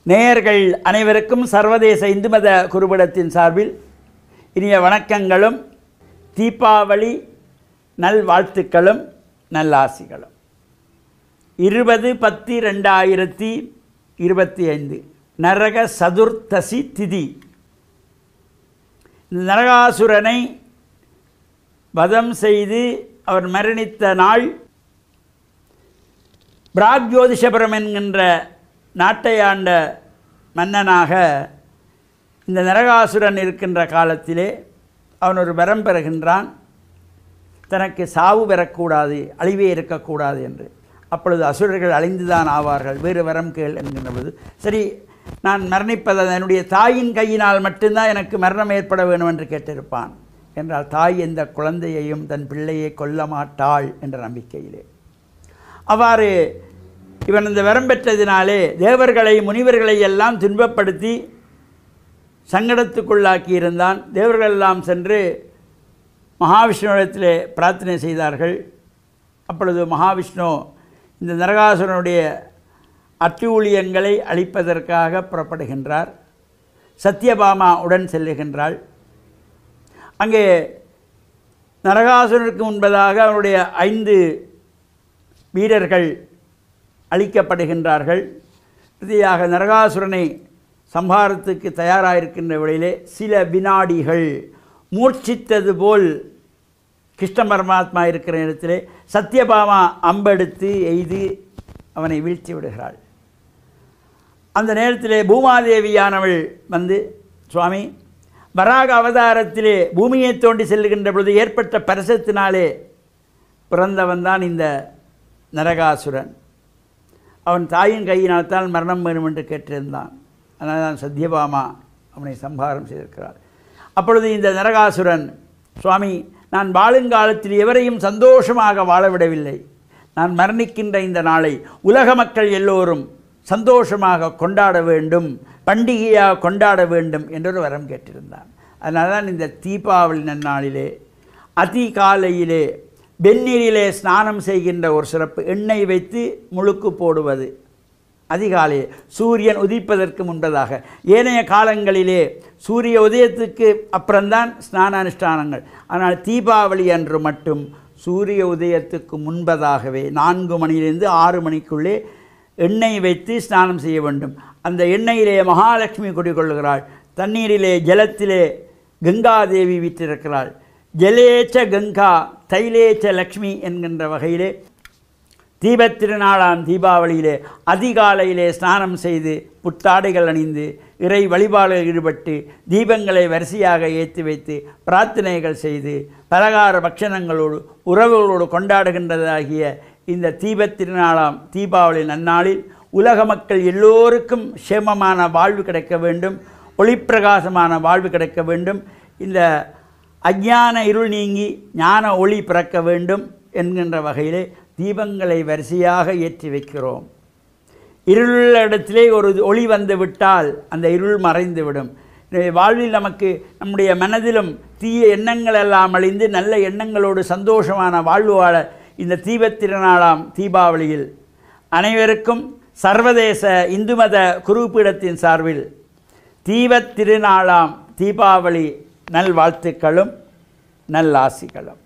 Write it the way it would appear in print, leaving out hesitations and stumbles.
நேயர்கள் அனைவருக்கும் சர்வதேச இந்து மத குருபீடத்தின் சார்பில் இனிய வணக்கங்களும் தீபாவளி நல்வாழ்த்துக்களும் நல்லாசிகளும். 20/10/2025 நரக சதுர்த்தசி திதி. இந்த நரகாசுரனை வதம் செய்து அவர் மரணித்த நாள் பிராக்ஜோதிஷபுரம் என்கின்ற நாட்டை ஆண்ட மன்னனாக இந்த நரகாசுரன் இருக்கின்ற காலத்திலே அவன் ஒரு வரம் பெறுகின்றான், தனக்கு சாவு பெறக்கூடாது, அழிவே இருக்கக்கூடாது என்று. அப்பொழுது அசுரர்கள் அழிந்துதான் ஆவார்கள், வேறு வரம் கேள் என்கின்ற போது, சரி நான் மரணிப்பது என்னுடைய தாயின் கையினால் மட்டும்தான் எனக்கு மரணம் ஏற்பட வேண்டும் என்று கேட்டிருப்பான். என்றால் தாய் எந்த குழந்தையையும் தன் பிள்ளையை கொல்ல மாட்டாள் என்ற நம்பிக்கையிலே அவ்வாறு இவன் இந்த வரம் பெற்றதினாலே தேவர்களை முனிவர்களை எல்லாம் துன்பப்படுத்தி சங்கடத்துக்குள்ளாக்கி இருந்தான். தேவர்கள் எல்லாம் சென்று மகாவிஷ்ணுவிடத்திலே பிரார்த்தனை செய்தார்கள். அப்பொழுது மகாவிஷ்ணு இந்த நரகாசுரனுடைய அட்டூழியங்களை அழிப்பதற்காக புறப்படுகின்றார். சத்யபாமா உடன் செல்லுகின்றாள். அங்கே நரகாசுரனுக்கு முன்பதாக அவனுடைய 5 வீரர்கள் அழிக்கப்படுகின்றார்கள். இறுதியாக நரகாசுரனை சம்ஹாரத்துக்கு தயாராகிருக்கின்ற வேளையிலே சில வினாடிகள் மூர்ச்சித்தது போல் கிருஷ்ண பரமாத்மா இருக்கிற இடத்திலே சத்யபாமா அம்பெடுத்து எய்து அவனை வீழ்த்தி விடுகிறாள். அந்த நேரத்திலே பூமாதேவியானவள் வந்து, சுவாமி, வராக அவதாரத்திலே பூமியை தோண்டி செல்லுகின்ற பொழுது ஏற்பட்ட பரசத்தினாலே பிறந்தவன் தான் இந்த நரகாசுரன். அவன் தாயின் கையினால்தான் மரணம் வேணும் என்று கேட்டிருந்தான். அதனால் தான் சத்யபாமா அவனை சம்ஹாரம் செய்திருக்கிறார். அப்பொழுது இந்த நரகாசுரன், சுவாமி, நான் வாழுங்காலத்தில் எவரையும் சந்தோஷமாக வாழவிடவில்லை. நான் மரணிக்கின்ற இந்த நாளை உலக மக்கள் எல்லோரும் சந்தோஷமாக கொண்டாட வேண்டும், பண்டிகையாக கொண்டாட வேண்டும் என்றொரு வரம் கேட்டிருந்தான். அதனால் தான் இந்த தீபாவளி நன்னாளிலே அதிகாலையிலே வெந்நீரிலே ஸ்நானம் செய்கின்ற ஒரு சிறப்பு. எண்ணெய் வைத்து முழுக்கு போடுவது அதிகாலையே சூரியன் உதிப்பதற்கு முன்பதாக. ஏனைய காலங்களிலே சூரிய உதயத்துக்கு அப்புறம்தான் ஸ்நான அனுஷ்டானங்கள். ஆனால் தீபாவளி அன்று மட்டும் சூரிய உதயத்துக்கு முன்பதாகவே 4 மணியிலிருந்து 6 மணிக்குள்ளே எண்ணெய் வைத்து ஸ்நானம் செய்ய வேண்டும். அந்த எண்ணெயிலே மகாலட்சுமி குடிகொள்கிறாள். தண்ணீரிலே ஜலத்திலே கங்காதேவி வீற்றிருக்கிறாள். ஜலேச்ச கங்கா தைலேச்ச லக்ஷ்மி என்கின்ற வகையிலே தீபத்திருநாளாம் தீபாவளியிலே அதிகாலையிலே ஸ்நானம் செய்து புத்தாடைகள் அணிந்து இறை வழிபாடுகளில் ஈடுபட்டு தீபங்களை வரிசையாக ஏற்றி வைத்து பிரார்த்தனைகள் செய்து பலகார பட்சணங்களோடு உறவுகளோடு கொண்டாடுகின்றதாகிய இந்த தீபத்திருநாளாம் தீபாவளி நன்னாளில் உலக மக்கள் எல்லோருக்கும் சேமமான வாழ்வு கிடைக்க வேண்டும், ஒளிப்பிரகாசமான வாழ்வு கிடைக்க வேண்டும், இந்த அஞ்ஞான இருள் நீங்கி ஞான ஒளி பிறக்க வேண்டும் என்கின்ற வகையிலே தீபங்களை வரிசையாக ஏற்றி வைக்கிறோம். இருளுள்ள இடத்திலே ஒரு ஒளி வந்து விட்டால் அந்த இருள் மறைந்துவிடும். வாழ்வில் நமக்கு நம்முடைய மனதிலும் தீய எண்ணங்கள் எல்லாம் அழிந்து நல்ல எண்ணங்களோடு சந்தோஷமான வாழ்வு வாழ இந்த தீபத்திருநாளாம் தீபாவளியில் அனைவருக்கும் சர்வதேச இந்து மத குருபீடத்தின் சார்பில் தீபத்திருநாளாம் தீபாவளி நல்வாழ்த்துக்களும் நல்லாசிகளும்.